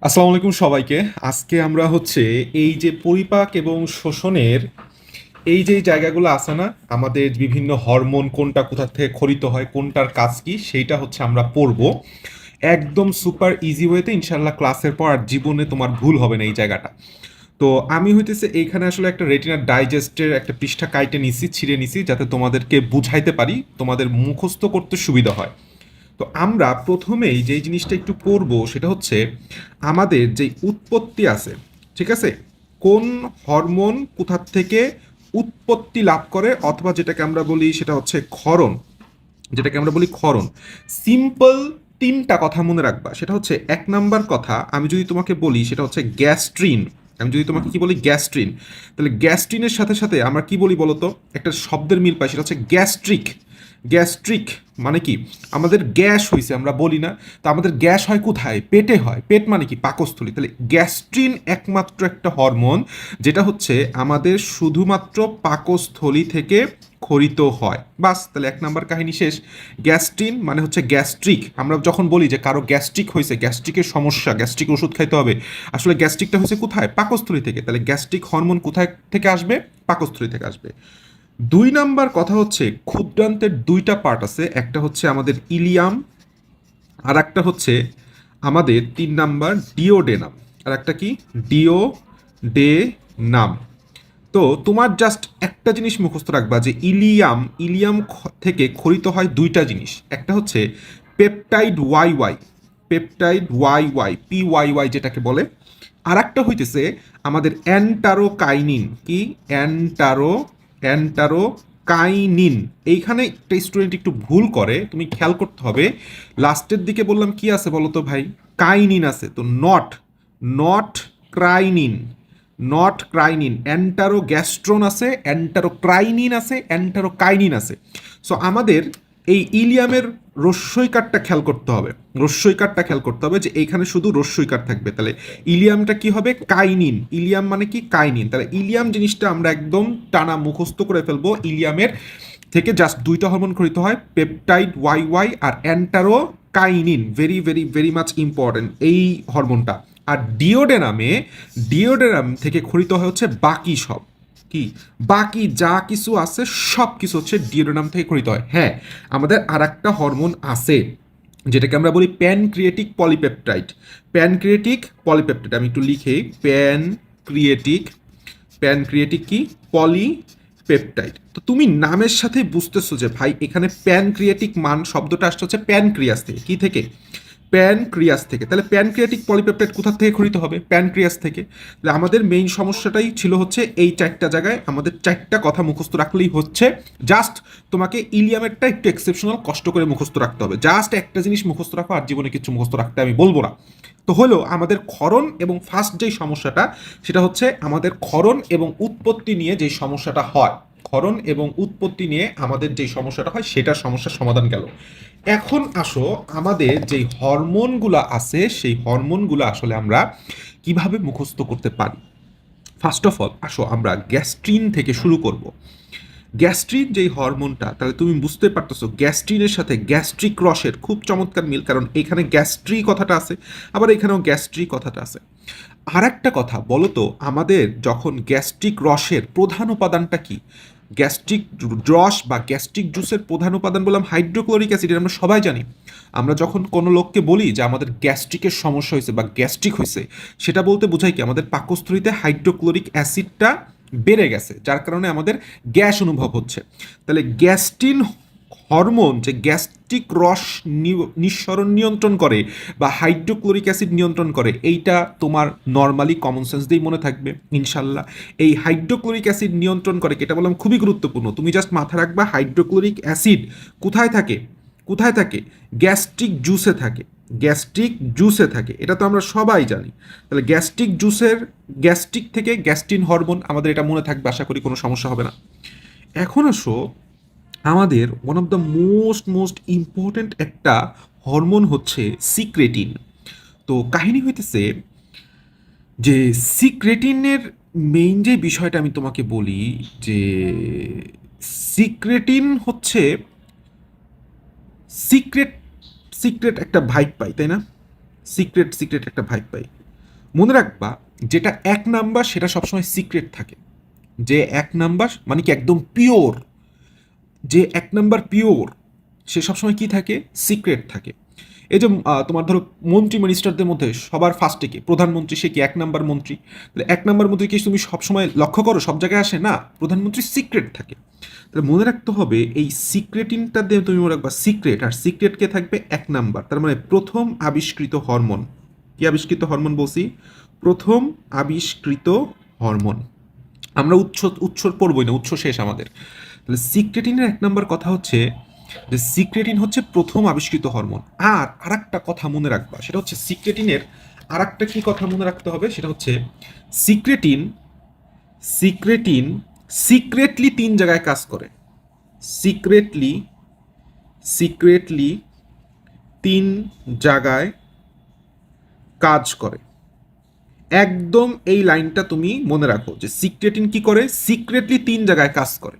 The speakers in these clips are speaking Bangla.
আসসালামু আলাইকুম সবাইকে। আজকে আমরা হচ্ছে এই যে পরিপাক এবং শোষণের এই যে জায়গাগুলো আছে না, আমাদের বিভিন্ন হরমোন কোনটা কোথা থেকে খরিত হয়, কোনটার কাজ কি, সেইটা হচ্ছে আমরা পড়ব একদম সুপার ইজি ওয়েতে। ইনশাল্লাহ ক্লাসের পর আর জীবনে তোমার ভুল হবে না এই জায়গাটা। তো আমি হইতেছে এইখানে আসলে একটা রেটিনার ডাইজেস্টের একটা পৃষ্ঠা কাইটে নিছি, ছিঁড়ে নিছি, যাতে তোমাদেরকে বুঝাইতে পারি, তোমাদের মুখস্থ করতে সুবিধা হয়। তো আমরা প্রথমেই যেই জিনিসটা একটু পড়ব সেটা হচ্ছে আমাদের যেই উৎপত্তি আছে, ঠিক আছে, কোন হরমোন কোথা থেকে উৎপত্তি লাভ করে, অথবা যেটাকে আমরা বলি সেটা হচ্ছে ক্ষরণ, যেটাকে আমরা বলি ক্ষরণ। সিম্পল তিনটা কথা মনে রাখবা। সেটা হচ্ছে এক নাম্বার কথা, আমি যদি তোমাকে বলি সেটা হচ্ছে গ্যাস্ট্রিন। আমি যদি তোমাকে কি বলি গ্যাস্ট্রিন, তাহলে গ্যাস্ট্রিনের সাথে সাথে আমরা কি বলি বলতো, একটা শব্দের মিল পাই, সেটা হচ্ছে গ্যাস্ট্রিক। গ্যাস্ট্রিক মানে কি, আমাদের গ্যাস হয়েছে আমরা বলি না, তো আমাদের গ্যাস হয় কোথায়, পেটে হয়। পেট মানে কি, পাকস্থলী। তাহলে গ্যাস্ট্রিন একমাত্র একটা হরমোন যেটা হচ্ছে আমাদের শুধুমাত্র পাকস্থলী থেকে খরিত হয়। বাস, তাহলে এক নাম্বার কাহিনী শেষ। গ্যাস্ট্রিন মানে হচ্ছে গ্যাস্ট্রিক। আমরা যখন বলি যে কারো গ্যাস্ট্রিক হয়েছে, গ্যাস্ট্রিকের সমস্যা, গ্যাস্ট্রিক ওষুধ খাইতে হবে, আসলে গ্যাস্ট্রিকটা হয়েছে কোথায়, পাকস্থলী থেকে। তাহলে গ্যাস্ট্রিক হরমোন কোথায় থেকে আসবে, পাকস্থলী থেকে আসবে। দুই নাম্বার কথা হচ্ছে ক্ষুদ্রান্তের দুইটা পার্ট আছে, একটা হচ্ছে আমাদের ইলিয়াম, আর একটা হচ্ছে আমাদের তিন নাম্বার ডিওডেনাম। আর একটা কি, ডিওডেনাম। তো তোমার জাস্ট একটা জিনিস মুখস্থ রাখবা যে ইলিয়াম, থেকে খরিত হয় দুইটা জিনিস। একটা হচ্ছে peptide Y Y, peptide Y Y, P Y Y যেটাকে বলে। আর একটা হইতেছে আমাদের অ্যান্টারোকাইনিন। কি, অ্যান্টারোকাইনিন। এইখানে একটা স্টুডেন্ট একটু ভুল করে, তুমি খেয়াল করতে হবে। লাস্টের দিকে বললাম কি আছে বলো তো ভাই, কাইনিন আছে। তো নট, নট ক্রাইনিন, নট ক্রাইনিন। অ্যান্টারোগ্যাস্ট্রন আছে, অ্যান্টারোক্রাইনিন আছে, অ্যান্টারোকাইনিন আছে। সো আমাদের এই ইলিয়ামের রস্যইকারটা খেয়াল করতে হবে, রস্যইকারটা খেয়াল করতে হবে যে এইখানে শুধু রস্যইকার থাকবে। তাহলে ইলিয়ামটা কি হবে, কাইনিন। ইলিয়াম মানে কি, কাইনিন। তাহলে ইলিয়াম জিনিসটা আমরা একদম টানা মুখস্থ করে ফেলবো। ইলিয়ামের থেকে জাস্ট দুইটা হরমোন খরিত হয়, পেপটাইড ওয়াই ওয়াই আর enterokinin. Very very very much important এই হরমোনটা। আর ডিওডেনামে, ডিওডেনাম থেকে খরিত হয় হচ্ছে বাকি সব। কি, বাকি যা কিছু আছে সব কিছু হচ্ছে ডিওডেনাম থেকে খরিত হয়। হ্যাঁ, আমাদের আর একটা হরমোন আছে যেটাকে আমরা বলি প্যানক্রিয়েটিক পলিপেপটাইড। প্যানক্রিয়েটিক পলিপেপটাইড, আমি একটু লিখে, প্যানক্রিয়েটিক, প্যানক্রিয়েটিক কি, পলিপেপটাইড। তো তুমি নামের সাথে বুঝতেছো যে ভাই এখানে প্যানক্রিয়েটিক মান শব্দটা আসছে হচ্ছে প্যানক্রিয়াস থেকে। কি থেকে, প্যানক্রিয়াস থেকে। তাহলে প্যানক্রিয়াটিক পলিপেপটাইড কোথা থেকে খরিত হবে, প্যানক্রিয়াস থেকে। তাহলে আমাদের মেইন সমস্যাটাই ছিল হচ্ছে এই চারটা জায়গায় আমাদের চারটা কথা মুখস্থ রাখলেই হচ্ছে। জাস্ট তোমাকে ইলিয়ামেরটা একটু এক্সেপশনাল কষ্ট করে মুখস্থ রাখতে হবে। জাস্ট একটা জিনিস মুখস্থ রাখো, আর জীবনে কিছু মুখস্থ রাখতে আমি বলবো না। তো হলো আমাদের ক্ষরণ এবং ফার্স্ট যেই সমস্যাটা, সেটা হচ্ছে আমাদের ক্ষরণ এবং উৎপত্তি নিয়ে যেই সমস্যাটা হয়, ক্ষরণ এবং উৎপত্তি নিয়ে আমাদের যেই সমস্যাটা হয়, সেটা সমস্যার সমাধান গেল। এখন আসো আমাদের যেই হরমোনগুলো আছে, সেই হরমোনগুলো আসলে আমরা কিভাবে মুখস্থ করতে পারি। ফার্স্ট অফ অল আসো আমরা গ্যাস্ট্রিন থেকে শুরু করব। গ্যাস্ট্রিন যেই হরমোনটা, তাহলে তুমি বুঝতে পারতেছো গ্যাস্ট্রিনের সাথে গ্যাস্ট্রিক রসের খুব চমৎকার মিল, কারণ এখানে গ্যাস্ট্রি কথাটা আছে, আবার এখানেও গ্যাস্ট্রি কথাটা আছে। আর একটা কথা বলো তো, আমাদের যখন গ্যাস্ট্রিক রসের প্রধান উপাদানটা কি, গ্যাস্ট্রিক রস বা গ্যাস্ট্রিক জুসের প্রধান উপাদান বললাম হাইড্রোক্লোরিক অ্যাসিড, আমরা সবাই জানি। আমরা যখন কোনো লোককে বলি যে আমাদের গ্যাস্ট্রিকের সমস্যা হয়েছে বা গ্যাস্ট্রিক হয়েছে, সেটা বলতে বোঝায় কি, আমাদের পাকস্থলীতে হাইড্রোক্লোরিক অ্যাসিডটা বেড়ে গেছে, যার কারণে আমাদের গ্যাস অনুভব হচ্ছে। তাহলে গ্যাস্ট্রিন হরমোন যে গ্যাস্ট্রিক রস নিঃসরণ নিয়ন্ত্রণ করে বা হাইড্রোক্লোরিক অ্যাসিড নিয়ন্ত্রণ করে, এইটা তোমার নর্মালি কমন সেন্স দিয়েই মনে থাকবে ইনশাল্লাহ। এই হাইড্রোক্লোরিক অ্যাসিড নিয়ন্ত্রণ করে, এটা বললাম খুবই গুরুত্বপূর্ণ। তুমি জাস্ট মাথা রাখবা হাইড্রোক্লোরিক অ্যাসিড কোথায় থাকে, কোথায় থাকে, গ্যাস্ট্রিক জুসে থাকে, গ্যাস্ট্রিক জুসে থাকে, এটা তো আমরা সবাই জানি। তাহলে গ্যাস্ট্রিক জুসের, গ্যাস্ট্রিক থেকে গ্যাস্ট্রিন হরমোন, আমাদের এটা মনে থাকবে, আশা করি কোনো সমস্যা হবে না। এখন আসো আমাদের one of the most most important একটা হরমোন হচ্ছে সিক্রেটিন। তো কাহিনী হইতেছে যে সিক্রেটিনের মেইন যে বিষয়টা আমি তোমাকে বলি, যে সিক্রেটিন হচ্ছে সিক্রেট, সিক্রেট একটা ভাইব পাই, তাই না, সিক্রেট সিক্রেট একটা ভাইব পাই। মনে রাখবা যেটা 1 নাম্বার সেটা সবসময় সিক্রেট থাকে। যে 1 নাম্বার মানে কি একদম পিওর, যে 1 নাম্বার পিওর সে সবসময় কি থাকে, সিক্রেট থাকে। এই যে তোমার ধরো মন্ত্রী মিনিস্টারদের মধ্যে সবার ফার্স্টে কি প্রধানমন্ত্রী, সে কি 1 নাম্বার মন্ত্রী। তাহলে 1 নাম্বার মন্ত্রী কি তুমি সবসময় লক্ষ্য করো সব জায়গায় আসে না, প্রধানমন্ত্রী সিক্রেট থাকে। তাহলে মনে রাখতে হবে এই সিক্রেটিনটা দিয়ে তুমি মনে রাখবা সিক্রেট, আর সিক্রেট কে থাকবে 1 নাম্বার, তার মানে প্রথম আবিষ্কৃত হরমোন। কি আবিষ্কৃত হরমোন বলছি, প্রথম আবিষ্কৃত হরমোন। আমরা উৎস পড়বই না, উৎস শেষ আমাদের। তাহলে সিক্রেটিনের 1 নাম্বার কথা হচ্ছে যে সিক্রেটিন হচ্ছে প্রথম আবিষ্কৃত হরমোন। আর আরেকটা কথা মনে রাখবা, সেটা হচ্ছে সিক্রেটিনের আরেকটা কি কথা মনে রাখতে হবে, সেটা হচ্ছে সিক্রেটিন সিক্রেটিন সিক্রেটলি 3 জায়গায় কাজ করে। সিক্রেটলি সিক্রেটলি 3 জায়গায় কাজ করে। একদম এই লাইনটা তুমি মনে রাখো যে সিক্রেটিন কি করে, সিক্রেটলি 3 জায়গায় কাজ করে।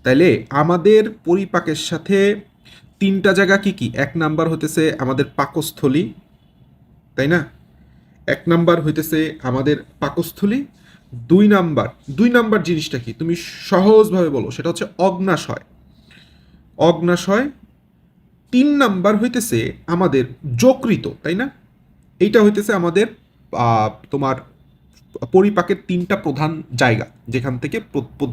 তাইলে আমাদের পরিপাকের সাথে 3টা জায়গা কি কি, 1 নাম্বার হইতেছে আমাদের পাকস্থলী, তাই না? 1 নাম্বার হইতেছে আমাদের পাকস্থলী। 2 নাম্বার, 2 নাম্বার জিনিসটা কি তুমি সহজভাবে বলো, সেটা হচ্ছে অগ্নাশয়। অগ্নাশয়। 3 নাম্বার হইতেছে আমাদের যকৃত, তাই না? এইটা হইতেছে আমাদের তোমার পরিপাকের 3টা প্রধান জায়গা যেখান থেকে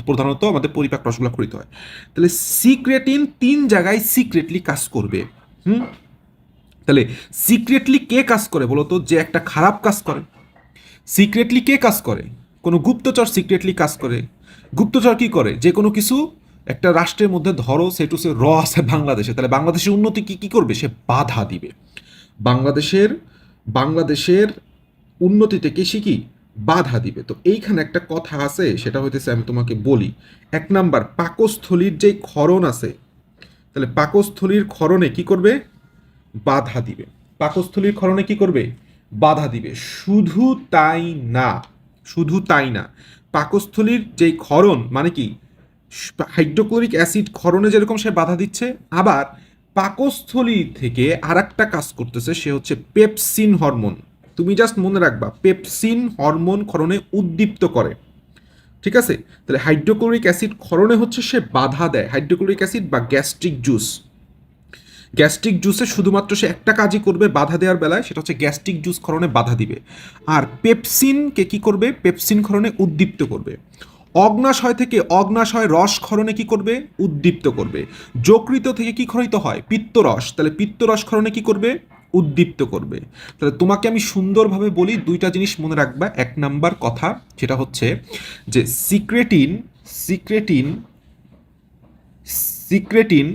প্রধানত আমাদের পরিপাক রসগুলো ক্ষরিত হয়। তাহলে সিক্রেটিন 3 জায়গায় সিক্রেটলি কাজ করবে। হুম। তাহলে সিক্রেটলি কে কাজ করে বলো তো, যে একটা খারাপ কাজ করে। সিক্রেটলি কে কাজ করে, কোনো গুপ্তচর সিক্রেটলি কাজ করে। গুপ্তচর কি করে, যে কোনো কিছু একটা রাষ্ট্রের মধ্যে ধরো সেটু সে আছে বাংলাদেশে, তাহলে বাংলাদেশের উন্নতি কি কি করবে, সে বাধা দিবে। বাংলাদেশের বাংলাদেশের উন্নতিতে কে সে কি বাধা দিবে। তো এইখানে একটা কথা আছে, সেটা হইতেছে আমি তোমাকে বলি। 1 নাম্বার পাকস্থলীর যে ক্ষরণ আছে, তাহলে পাকস্থলীর ক্ষরণে কি করবে, বাধা দিবে। পাকস্থলীর ক্ষরণে কি করবে, বাধা দিবে। শুধু তাই না, শুধু তাই না, পাকস্থলীর যেই ক্ষরণ মানে কি হাইড্রোক্লোরিক অ্যাসিড ক্ষরণে যেরকম সে বাধা দিচ্ছে, আবার পাকস্থলী থেকে আর একটা কাজ করতেছে, সে হচ্ছে পেপসিন হরমোন। তুমি জাস্ট মনে রাখবা পেপসিন হরমোন ক্ষরণে উদ্দীপ্ত করে। ঠিক আছে? তাহলে হাইড্রোক্লোরিক অ্যাসিড ক্ষরণে হচ্ছে সে বাধা দেয়, হাইড্রোক্লোরিক অ্যাসিড বা গ্যাস্ট্রিক জুস। গ্যাস্ট্রিক জুসে শুধুমাত্র সে একটা কাজই করবে বাধা দেওয়ার বেলায়, সেটা হচ্ছে গ্যাস্ট্রিক জুস ক্ষরণে বাধা দিবে। আর পেপসিনকে কি করবে, পেপসিন ক্ষরণে উদ্দীপ্ত করবে। অগ্নাশয় থেকে অগ্নাশয় রস ক্ষরণে কি করবে, উদ্দীপ্ত করবে। যকৃত থেকে কি ক্ষরিত হয়, পিত্তরস, তাহলে পিত্তরস ক্ষরণে কি করবে, উদ্দীপ্ত করবে। তাহলে তোমাকে আমি সুন্দরভাবে বলি, 2টা জিনিস মনে রাখবা। 1 নাম্বার কথা সেটা হচ্ছে যে সিক্রেটিন সিক্রেটিন সিক্রেটিন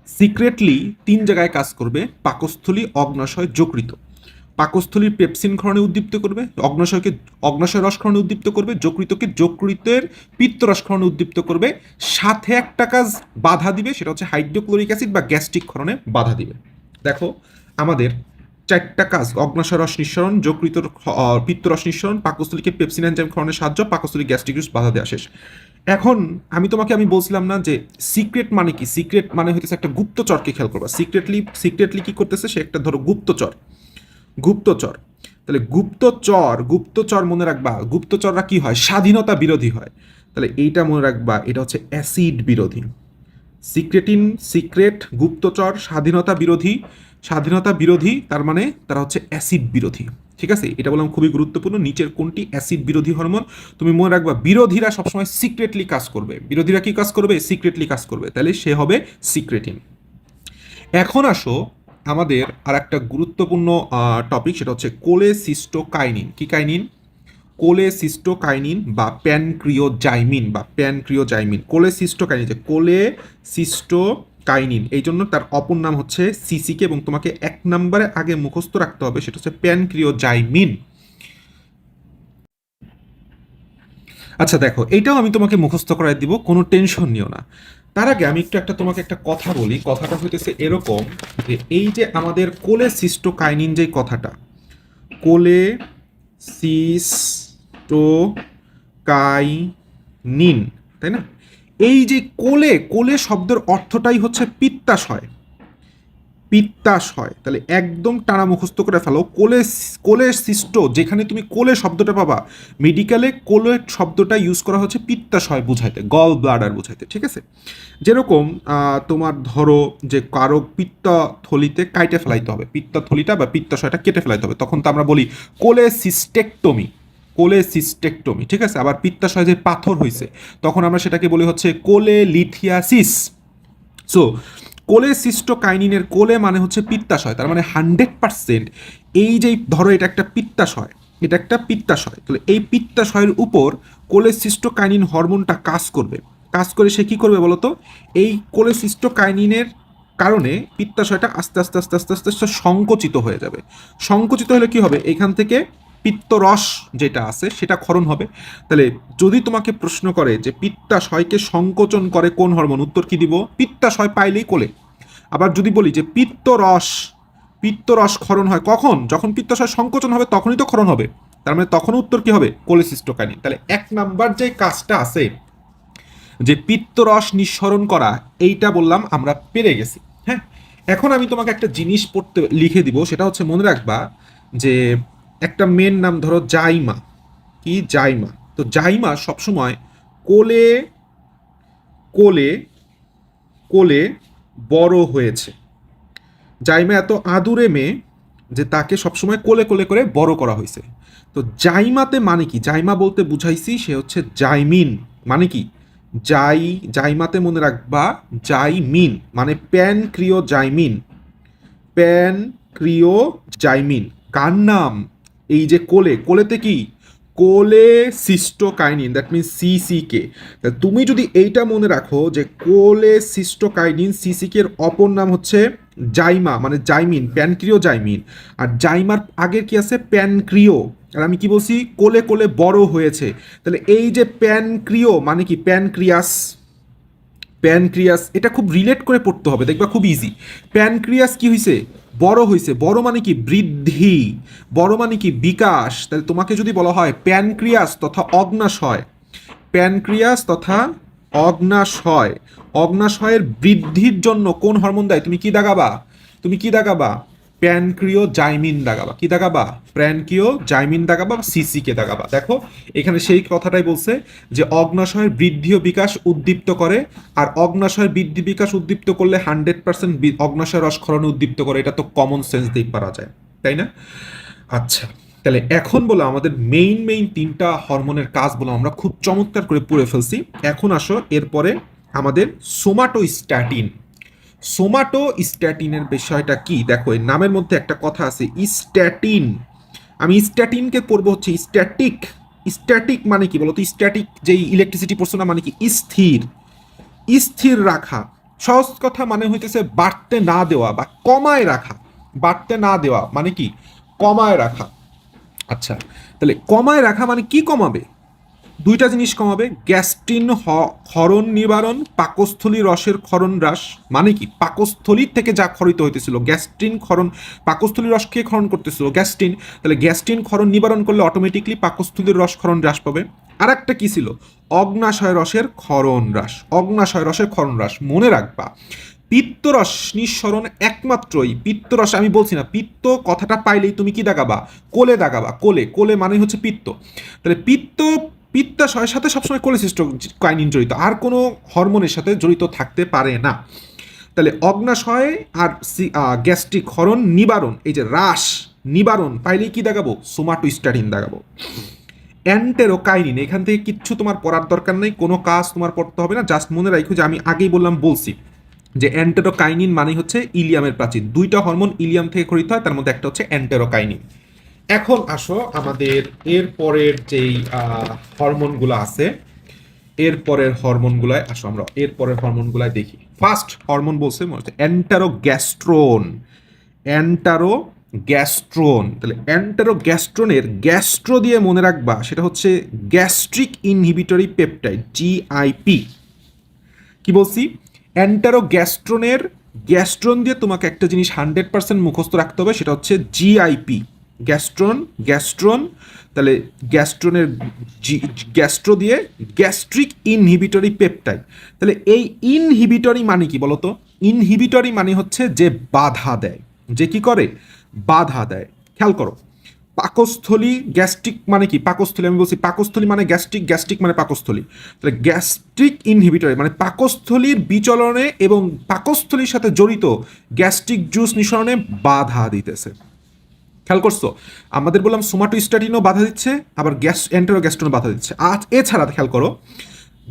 সিক্রেটলি 3 জায়গায় কাজ করবে, পাকস্থলী, অগ্নাশয়, যকৃত। পাকস্থলীর পেপসিন ক্ষরণে উদ্দীপ্ত করবে, অগ্নাশয়কে অগ্নাশয় রস ক্ষরণে উদ্দীপ্ত করবে, যকৃতকে যকৃতের পিত্তরস ক্ষরণে উদ্দীপ্ত করবে। সাথে একটা কাজ বাধা দিবে, সেটা হচ্ছে হাইড্রোক্লোরিক অ্যাসিড বা গ্যাস্ট্রিক ক্ষরণে বাধা দিবে। দেখো আমাদের 4টা কাজ, অগ্নাশয় রস নিঃসরণ, যকৃতর পিত্তরস নিঃসরণ, পাকস্থলীকে পেপসিন এনজাইম ক্ষরণের সাহায্য, পাকস্থলী গ্যাস্ট্রিক জুস বাধা দেওয়া শেষ। এখন আমি বলছিলাম না যে সিক্রেট মানে কি, সিক্রেট মানে হইতেছে একটা গুপ্তচরকে খেয়াল করবা। সিক্রেটলি কি করতেছে, সে একটা ধরো গুপ্তচর। গুপ্তচর, তাহলে গুপ্তচর মনে রাখবা, গুপ্তচররা কি হয়, স্বাধীনতা বিরোধী হয়। তাহলে এইটা মনে রাখবা, এটা হচ্ছে অ্যাসিড বিরোধী। সিক্রেট, গুপ্তচর, স্বাধীনতা বিরোধী। স্বাধীনতা বিরোধী তার মানে তারা হচ্ছে অ্যাসিড বিরোধী। ঠিক আছে, এটা বললাম খুবই গুরুত্বপূর্ণ। নিচের কোনটি অ্যাসিড বিরোধী হরমোন, তুমি মনে রাখবা বিরোধীরা সবসময় সিক্রেটলি কাজ করবে। বিরোধীরা কি কাজ করবে, সিক্রেটলি কাজ করবে, তাহলে সে হবে সিক্রেটিন। এখন আসো আমাদের আর একটা গুরুত্বপূর্ণ টপিক, সেটা হচ্ছে কোলেসিস্টোকাইনিন। কি কাইনিন, কোলেসিস্টোকাইনিন বা প্যানক্রিওজাইমিন। কোলেসিস্টোকাইনিন, যে কোলেসিস্টোকাইনিন, এই জন্য তার অপর নাম হচ্ছে সিসিকে, এবং তোমাকে 1 নাম্বারে আগে মুখস্থ রাখতে হবে, সেটা হচ্ছে প্যানক্রিওজাইমিন। আচ্ছা দেখো, এইটাও আমি তোমাকে মুখস্থ করাই দিব, কোনো টেনশন নিও না। তার আগে আমি তোমাকে একটা কথা বলি। কথাটা হইতেছে এরকম যে এই যে আমাদের কোলেসিস্টোকাইনিন যে কথাটা, কোলেসিস্টোকাইনিন, তাই না? এই যে কোলে শব্দের অর্থটাই হচ্ছে পিত্তাশয়। পিত্তাশয়। তাহলে একদম টানা মুখস্থ করে ফেলো। কোলেসিস্ট, যেখানে তুমি কোলে শব্দটা পাবা, মেডিকেলে কোলে শব্দটা ইউজ করা হচ্ছে পিত্তাশয় বুঝাইতে, গল ব্লাডার বুঝাইতে, ঠিক আছে? যেরকম তোমার ধরো যে কারো পিত্তথলিতে কাইটে ফেলাইতে হবে, পিত্তথলিটা বা পিত্তাশয়টা কেটে ফেলাইতে হবে, তখন তো আমরা বলি কোলেসিস্টেক্টমি, কোলেসিস্টেক্টমি, ঠিক আছে? আবার পিত্তাশয় যে পাথর হয়েছে তখন আমরা সেটাকে বলি হচ্ছে কোলেলিথিয়াসিস। সো কোলেসিস্টোকাইনিনের কোলে মানে হচ্ছে পিত্তাশয়, তার মানে 100% এই যে ধরো এটা একটা পিত্তাশয়, এটা একটা পিত্তাশয়, তাহলে এই পিত্তাশয়ের উপর কোলেসিস্টোকাইনিন হরমোনটা কাজ করবে। কাজ করে সে কী করবে বলো তো? এই কোলেসিস্টোকাইনিনের কারণে পিত্তাশয়টা আস্তে আস্তে আস্তে আস্তে আস্তে আস্তে সংকুচিত হয়ে যাবে। সংকুচিত হলে কি হবে? এখান থেকে পিত্তরস যেটা আছে সেটা ক্ষরণ হবে। তাহলে যদি তোমাকে প্রশ্ন করে যে পিত্তাশয়কে সংকোচন করে কোন হরমোন, উত্তর কি দিব? পিত্তাশয় পাইলেই কোলে। আবার যদি বলি যে পিত্তরস, পিত্তরস ক্ষরণ হয় কখন? যখন পিত্তাশয় সংকোচন হবে তখনই তো ক্ষরণ হবে, তার মানে তখন উত্তর কি হবে? কোলেসিস্টোকাইনিন। তাহলে 1 নাম্বার যে কাজটা আছে যে পিত্তরস নিঃসরণ করা, এইটা বললাম আমরা পেরে গেছি। হ্যাঁ, এখন আমি তোমাকে একটা জিনিস পড়তে লিখে দিব, সেটা হচ্ছে মনে রাখবা যে একটা মেয়ের নাম ধরো জাইমা, কি জাইমা, তো জাইমা সবসময় কোলে কোলে কোলে বড় হয়েছে। জাইমা এত আদুরে মেয়ে যে তাকে সবসময় কোলে কোলে করে বড় করা হয়েছে। তো জাইমাতে মানে কি? জাইমা বলতে বুঝাইছি সে হচ্ছে জাইমিন, মানে কি? জাইমাতে মনে রাখবা জাইমিন মানে প্যানক্রিওজাইমিন, প্যানক্রিওজাইমিন। কার নাম? এই যে কোলে, কোলেতে কি? Cholecystokinin, that means CCK. তুমি যদি এইটা মনে রাখো যে কোলেসিস্টোকাইনিন সিসিকে এর অপর নাম হচ্ছে জাইমা মানে জাইমিন, প্যানক্রিওজাইমিন। আর জাইমার আগের কি আছে? প্যানক্রিও। আর আমি কি বলছি? কোলে কোলে বড় হয়েছে। তাহলে এই যে প্যানক্রিও মানে কি? প্যানক্রিয়াস, প্যানক্রিয়াস, এটা খুব রিলেট করে পড়তে হবে, দেখবা খুব ইজি। প্যানক্রিয়াস কি হয়েছে? বড় হয়েছে। বড় মানে কি? বৃদ্ধি। বড় মানে কি? বিকাশ। তাহলে তোমাকে যদি বলা হয় প্যানক্রিয়াস তথা অগ্নাশয়, প্যানক্রিয়াস তথা অগ্নাশয়, অগ্নাশয়ের বৃদ্ধির জন্য কোন হরমোন দেয়? তুমি কি দাগাবা? তুমি কি দাগাবা? প্যানক্রিওজাইমিন দাগাবা। কি দাগাবা? প্যানক্রিওজাইমিন দাগাবা, সিসিকে দাগাবা। দেখো এখানে সেই কথাটাই বলছে যে অগ্নাশয়ের বৃদ্ধি ও বিকাশ উদ্দীপ্ত করে, আর অগ্নাশয়ের বৃদ্ধি বিকাশ উদ্দীপ্ত করলে 100% অগ্নাশয় রসক্ষরণে উদ্দীপ্ত করে। এটা তো কমন সেন্স দিয়ে পারা যায়, তাই না? আচ্ছা, তাহলে এখন বলো আমাদের মেইন 3টা হরমোনের কাজ বলো আমরা খুব চমৎকার করে পড়ে ফেলছি। এখন আসো এরপরে আমাদের সোমাটোস্ট্যাটিন। সোমাটোস্ট্যাটিনের বিষয়টা কি? দেখো এর নামের মধ্যে একটা কথা আছে স্ট্যাটিন। আমি স্ট্যাটিনকে পড়বো হচ্ছে স্ট্যাটিক। স্ট্যাটিক মানে কি বলতো? স্ট্যাটিক যেই ইলেকট্রিসিটি পড়ছো না, মানে কি? স্থির, স্থির রাখা। সহজ কথা মানে হইতেছে বাড়তে না দেওয়া বা কমায় রাখা। বাড়তে না দেওয়া মানে কি? কমায় রাখা। আচ্ছা, তাহলে কমায় রাখা মানে কি কমাবে? 2টা জিনিস কমাবে, গ্যাস্ট্রিন ক্ষরণ নিবারণ, পাকস্থলী রসের ক্ষরণ হ্রাস। মানে কি? পাকস্থলীর থেকে যা ক্ষরিত হইতেছিল, গ্যাস্ট্রিন ক্ষরণ, পাকস্থলীর রস কে ক্ষরণ করতেছিল? গ্যাস্ট্রিন। তাহলে গ্যাস্ট্রিন ক্ষরণ নিবারণ করলে অটোমেটিকলি পাকস্থলীর রস ক্ষরণ হ্রাস পাবে। আর একটা কি ছিল? অগ্নাশয় রসের ক্ষরণ হ্রাস, অগ্নাশয় রসের ক্ষরণ হ্রাস। মনে রাখবা পিত্তরস নিঃসরণ একমাত্রই পিত্তরস, আমি বলছি না, পিত্ত কথাটা পাইলেই তুমি কি দাগাবা? কোলে দাগাবা। কোলে, কোলে মানে হচ্ছে পিত্ত। তাহলে পিত্তাশয়ের সাথে সবসময় কোলেসিস্টোকাইনিন জড়িত, আর কোনো হরমোনের সাথে জড়িত থাকতে পারে না। তাহলে অগ্নাশয় আর গ্যাস্ট্রিক ক্ষরণ নিবারণ, এই যে হ্রাস নিবারণ পাইলেই কি দাগাবো? সোমাটোস্ট্যাটিন দাগাবো। এন্টেরোকাইনিন, এখান থেকে কিচ্ছু তোমার পড়ার দরকার নেই, কোনো কাজ তোমার পড়তে হবে না, জাস্ট মনে রাখো যে আমি আগেই বলছি যে এন্টেরোকাইনিন মানে হচ্ছে ইলিয়ামের প্রাচীর। 2টা হরমোন ইলিয়াম থেকে খরিত হয়, তার মধ্যে একটা হচ্ছে এন্টেরোকাইনিন। এখন আসো আমাদের এরপরের যেই হরমোনগুলো আছে, এরপরের হরমোনগুলায় আসো, আমরা এরপরের হরমোনগুলায় দেখি। ফার্স্ট হরমোন বলছে অ্যান্টারোগ্যাস্ট্রোন। অ্যান্টারোগ্যাস্ট্রোন, তাহলে অ্যান্টারোগ্যাস্ট্রোনের গ্যাস্ট্রো দিয়ে মনে রাখবা, সেটা হচ্ছে গ্যাস্ট্রিক ইনহিবিটরি পেপটাইড, জিআইপি। কি বলছি? অ্যান্টারোগ্যাস্ট্রোনের গ্যাস্ট্রন দিয়ে তোমাকে একটা জিনিস 100% মুখস্থ রাখতে হবে, সেটা হচ্ছে জিআইপি। গ্যাস্ট্রন, তাহলে গ্যাস্ট্রনের গ্যাস্ট্রো দিয়ে গ্যাস্ট্রিক ইনহিবিটরি পেপটাইড। তাহলে এই ইনহিবিটরি মানে কি বলতো? ইনহিবিটরি মানে হচ্ছে যে বাধা দেয়, যে কি করে বাধা দেয়। খেয়াল করো, পাকস্থলী, গ্যাস্ট্রিক মানে কি পাকস্থলী, আমি বলছি পাকস্থলী মানে গ্যাস্ট্রিক, গ্যাস্ট্রিক মানে পাকস্থলী। তাহলে গ্যাস্ট্রিক ইনহিবিটরি মানে পাকস্থলীর বিচলনে এবং পাকস্থলীর সাথে জড়িত গ্যাস্ট্রিক জুস নিঃসরণে বাধা দিতেছে। খেয়াল করছো, আমাদের বললাম সোমাটোস্ট্যাটিনও বাধা দিচ্ছে, আবার এন্টেরোগ্যাস্ট্রনও বাধা দিচ্ছে। এছাড়া খেয়াল করো,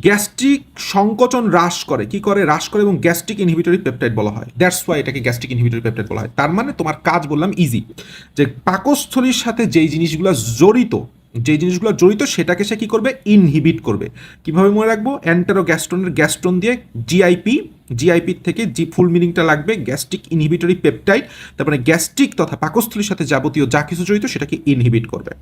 গ্যাস্ট্রিক সংকোচন হ্রাস করে, কি করে হ্রাস করে, এবং গ্যাস্ট্রিক ইনহিবিটরি পেপটাইড বলা হয়। দ্যাটস ওয়াই এটাকে গ্যাস্ট্রিক ইনহিবিটরি পেপটাইড বলা হয়। তার মানে তোমার কাজ বললাম ইজি, যে পাকস্থলীর সাথে যেই জিনিসগুলো জড়িত, সেটাকে সে কি করবে, ইনহিবিট করবে। কিভাবে মনে রাখবো, এন্টেরোগ্যাস্ট্রনের গ্যাস্ট্রন দিয়ে জিআইপি থেকে ফুল মিনিংটা লাগবে গ্যাস্ট্রিক ইনহিবিটরি পেপটাইড, তারপরে গ্যাস্ট্রিক তথা পাকস্থলীর সাথে যাবতীয় যা কিছু জড়িত সেটাকে ইনহিবিট করবে।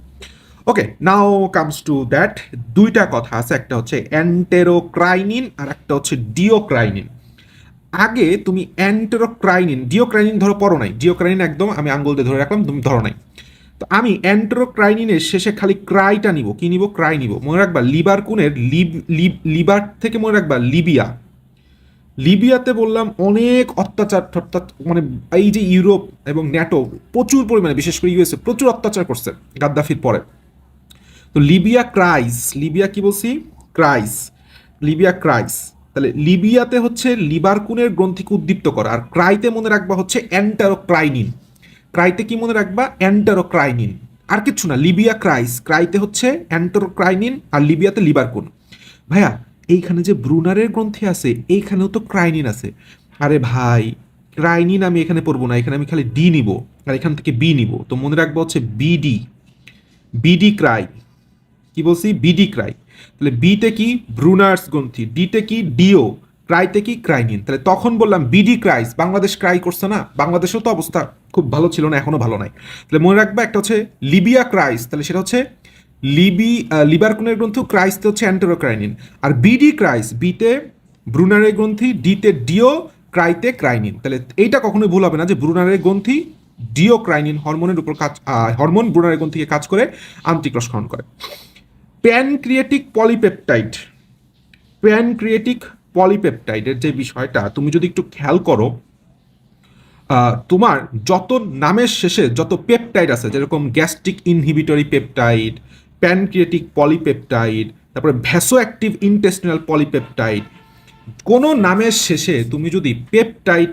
ওকে, নাও কামস টু দ্যাট, দুইটা কথা আছে, একটা হচ্ছে এন্টেরোক্রাইনিন আর একটা হচ্ছে ডিওক্রাইনিন। আগে তুমি ডিওক্রাইনিন ধরো পড়ো নাই, ডিওক্রাইনিন একদম আমি আঙ্গুল দিয়ে ধরে রাখলাম, তুমি ধরো নাই। তো আমি এন্টেরোক্রাইনিনের শেষে খালি ক্রাইটা নিব, কি নিব, ক্রাই নিব। মনে রাখবা লিভার কুনের লিভার থেকে মনে রাখবা লিবিয়াতে বললাম অনেক অত্যাচার, অর্থাৎ মানে এই যে ইউরোপ এবং ন্যাটো প্রচুর পরিমাণে, বিশেষ করে ইউএসএ প্রচুর অত্যাচার করছে গাদ্দাফির পরে। তো লিবিয়া কি বলছি, ক্রাইস। তাহলে লিবিয়াতে হচ্ছে লিবারকুনের গ্রন্থিকে উদ্দীপ্ত করা, আর ক্রাইতে মনে রাখবা হচ্ছে এন্টারোক্রাইনিন। ক্রাইতে কি মনে রাখবা, এন্টারোক্রাইনিন, আর কিচ্ছু না। ক্রাইতে হচ্ছে এন্টারোক্রাইনিন, আর লিবিয়াতে লিবারকুন। ভাইয়া এইখানে যে ব্রুনারের গ্রন্থি আছে, এইখানেও তো ক্রাইনিন আছে। আরে ভাই, ক্রাইনিন আমি এখানে পড়বো না, এখানে আমি খালি ডি নিব, আর এখান থেকে বি নিব। তো মনে রাখবো হচ্ছে বিডি ক্রাই, কি বলছি, বিডি ক্রাই। তাহলে বিতে কি ব্রুনার্স গ্রন্থি, ডিতে কি ডিও, ক্রাইতে কি ক্রাইনিন। তাহলে তখন বললাম বিডি ক্রাইস, বাংলাদেশ ক্রাই করছে না, বাংলাদেশেও তো অবস্থা খুব ভালো ছিল না, এখনো ভালো নাই। তাহলে মনে রাখবা একটা হচ্ছে লিবিয়া ক্রাইস, তাহলে সেটা হচ্ছে লিবারকুনের গ্রন্থি, ক্রাইসতে হচ্ছে অ্যান্টেরোক্রাইনিন। আর বিডি ক্রাইস, বিতে ব্রুনারের গ্রন্থি, ডিতে ডিও, ক্রাইতে ক্রাইনিন। তাহলে এইটা কখনোই ভুল হবে না যে ব্রুনারের গ্রন্থি ডিওক্রাইনিন হরমোনের উপর হরমোন ব্রুনারের গ্রন্থিকে কাজ করে আন্তরিক রসক্ষরণ করে। প্যানক্রিয়েটিক পলিপেপটাইডের যে বিষয়টা তুমি যদি একটু খেয়াল করো, তোমার যত নামের শেষে যত পেপটাইড আছে, যেরকম gastric inhibitory peptide, pancreatic polypeptide, তারপরে ভ্যাসো অ্যাক্টিভ ইন্টেস্টিনাল পলিপেপটাইড, কোনো নামের শেষে তুমি যদি পেপটাইড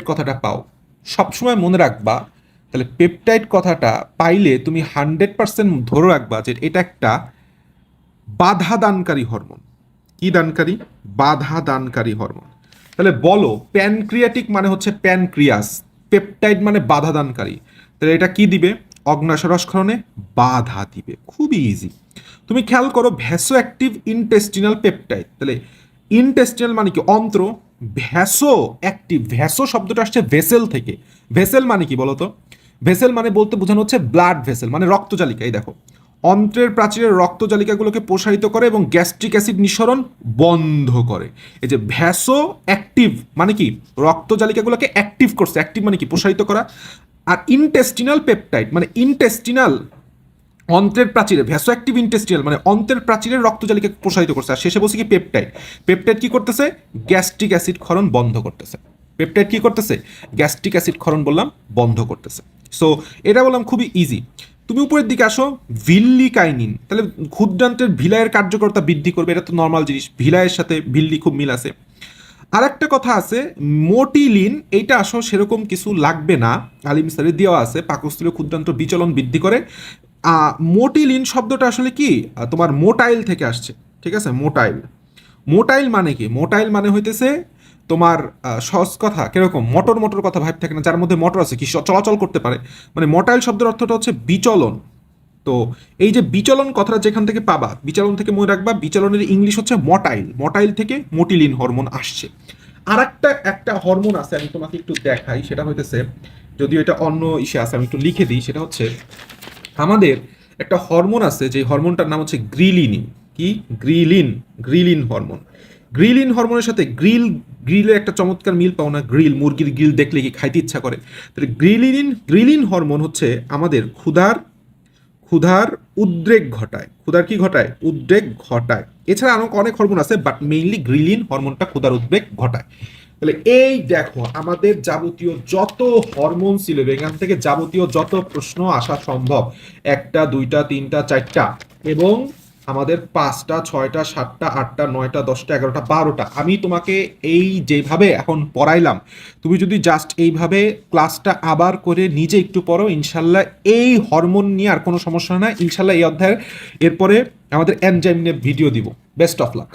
কথাটা পাও, সবসময় মনে রাখবা, তাহলে পেপটাইড কথাটা পাইলে তুমি 100% ধরে রাখবা যে এটা একটা বাধা দানকারী হরমোন। কি দানকারী, বাধা দানকারী হরমোন। তাহলে বলো, প্যানক্রিয়াটিক মানে হচ্ছে প্যানক্রিয়াস, পেপটাইড মানে বাধা দানকারী, তাহলে এটা কি দিবে, অগ্ন্যাশয় রসক্ষরণে বাধা দিবে। খুবই ইজি। তুমি খেয়াল করো ভ্যাসো অ্যাক্টিভ ইন্টেস্টিনাল পেপটাইড, তাহলে ইন্টেস্টিনাল মানে কি, অন্ত্র, ভ্যাসো অ্যাক্টিভ, ভ্যাসো শব্দটা আসছে ভেসেল থেকে। ভেসেল মানে কি বলতো, ভেসেল মানে বলতে বোঝানো হচ্ছে ব্লাড ভেসেল, মানে রক্তজালিকা। এই দেখো, অন্ত্রের প্রাচীরের রক্তজালিকাগুলোকে প্রসারিত করে এবং গ্যাস্ট্রিক অ্যাসিড নিঃসরণ বন্ধ করে। এই যে ভ্যাসো অ্যাক্টিভ মানে কি, রক্তজালিকাগুলোকে অ্যাক্টিভ করছে, অ্যাক্টিভ মানে কি প্রসারিত করা। আর ইন্টেস্টিনাল পেপটাইড মানে ইন্টেস্টিনাল, অন্ত্রের প্রাচীরে, ভ্যাসো অ্যাক্টিভ ইন্টেস্টিনাল মানে অন্ত্রের প্রাচীরের রক্তজালিকাকে প্রসারিত করছে। আর শেষে বলছি কি পেপটাইড কি করতেছে, গ্যাস্ট্রিক অ্যাসিড ক্ষরণ বন্ধ করতেছে। পেপটাইড কি করতেছে, গ্যাস্ট্রিক অ্যাসিড ক্ষরণ বললাম বন্ধ করতেছে। সো এটা বললাম খুবই ইজি। তুমি উপরের দিকে আসো, ভিল্লিকাইনিন, তাহলে ক্ষুদ্রান্তের ভিলায়ের কার্যকরতা বৃদ্ধি করবে, এটা তো নর্মাল জিনিস, ভিলায়ের সাথে ভিল্লি খুব মিল আছে। আর একটা কথা আছে মোটিলিন, এইটা আসো সেরকম কিছু লাগবে না, আলিম স্যারের দেওয়া আছে, পাকস্থলীয় ক্ষুদ্রান্ত বিচলন বৃদ্ধি করে। মোটিলিন শব্দটা আসলে কি, তোমার মোটাইল থেকে আসছে, ঠিক আছে। মোটাইল মানে কি, মোটাইল মানে হইতেছে তোমার সহজ কথা কিরকম, মোটর কথা ভাব থাকে না, যার মধ্যে মোটর আছে, কি চলাচল করতে পারে, মানে মোটাইল শব্দের অর্থটা হচ্ছে বিচলন। তো এই যে বিচলন কথাটা যেখান থেকে পাবা, বিচলন থেকে মনে রাখবা, বিচলনের ইংলিশ হচ্ছে মোটাইল থেকে মোটিলিন হরমোন আসছে। আর একটা হরমোন আছে, আমি তোমাকে একটু দেখাই, সেটা হইতেছে, যদিও এটা অন্য ইসে আছে, আমি একটু লিখে দিই, সেটা হচ্ছে আমাদের একটা হরমোন আছে, যে হরমোনটার নাম হচ্ছে গ্রিলিনিন। কি, গ্রিলিন হরমোন। গ্রিলিন হরমোনের সাথে গ্রিলের একটা চমৎকার মিল পাও না, মুরগির গ্রিল দেখলে কি খাইতে ইচ্ছা করে। তাহলে গ্রিলিন হরমোন হচ্ছে আমাদের ক্ষুধার উদ্রেক ঘটায়। ক্ষুধার কি ঘটায়? উদ্রেক ঘটায়। এছাড়া আরো অনেক হরমোন আছে, বাট মেইনলি গ্রিলিন হরমোনটা ক্ষুধার উদ্রেক ঘটায়। তাহলে এই দেখো আমাদের যাবতীয় যত হরমোন ছিল, এখান থেকে যাবতীয় যত প্রশ্ন আসা সম্ভব, একটা দুইটা তিনটা চারটা এবং আমাদের 5টা 6টা 7টা 8টা 9টা 10টা 11টা 12টা, আমি তোমাকে এই যেভাবে এখন পড়াইলাম, তুমি যদি জাস্ট এইভাবে ক্লাসটা আবার করে নিজে একটু পড়ো, ইনশাল্লাহ এই হরমোন নিয়ে আর কোনো সমস্যা না। ইনশাল্লাহ এই অধ্যায়ের এরপরে আমাদের এনজাইম নিয়ে ভিডিও দিব। Best of luck.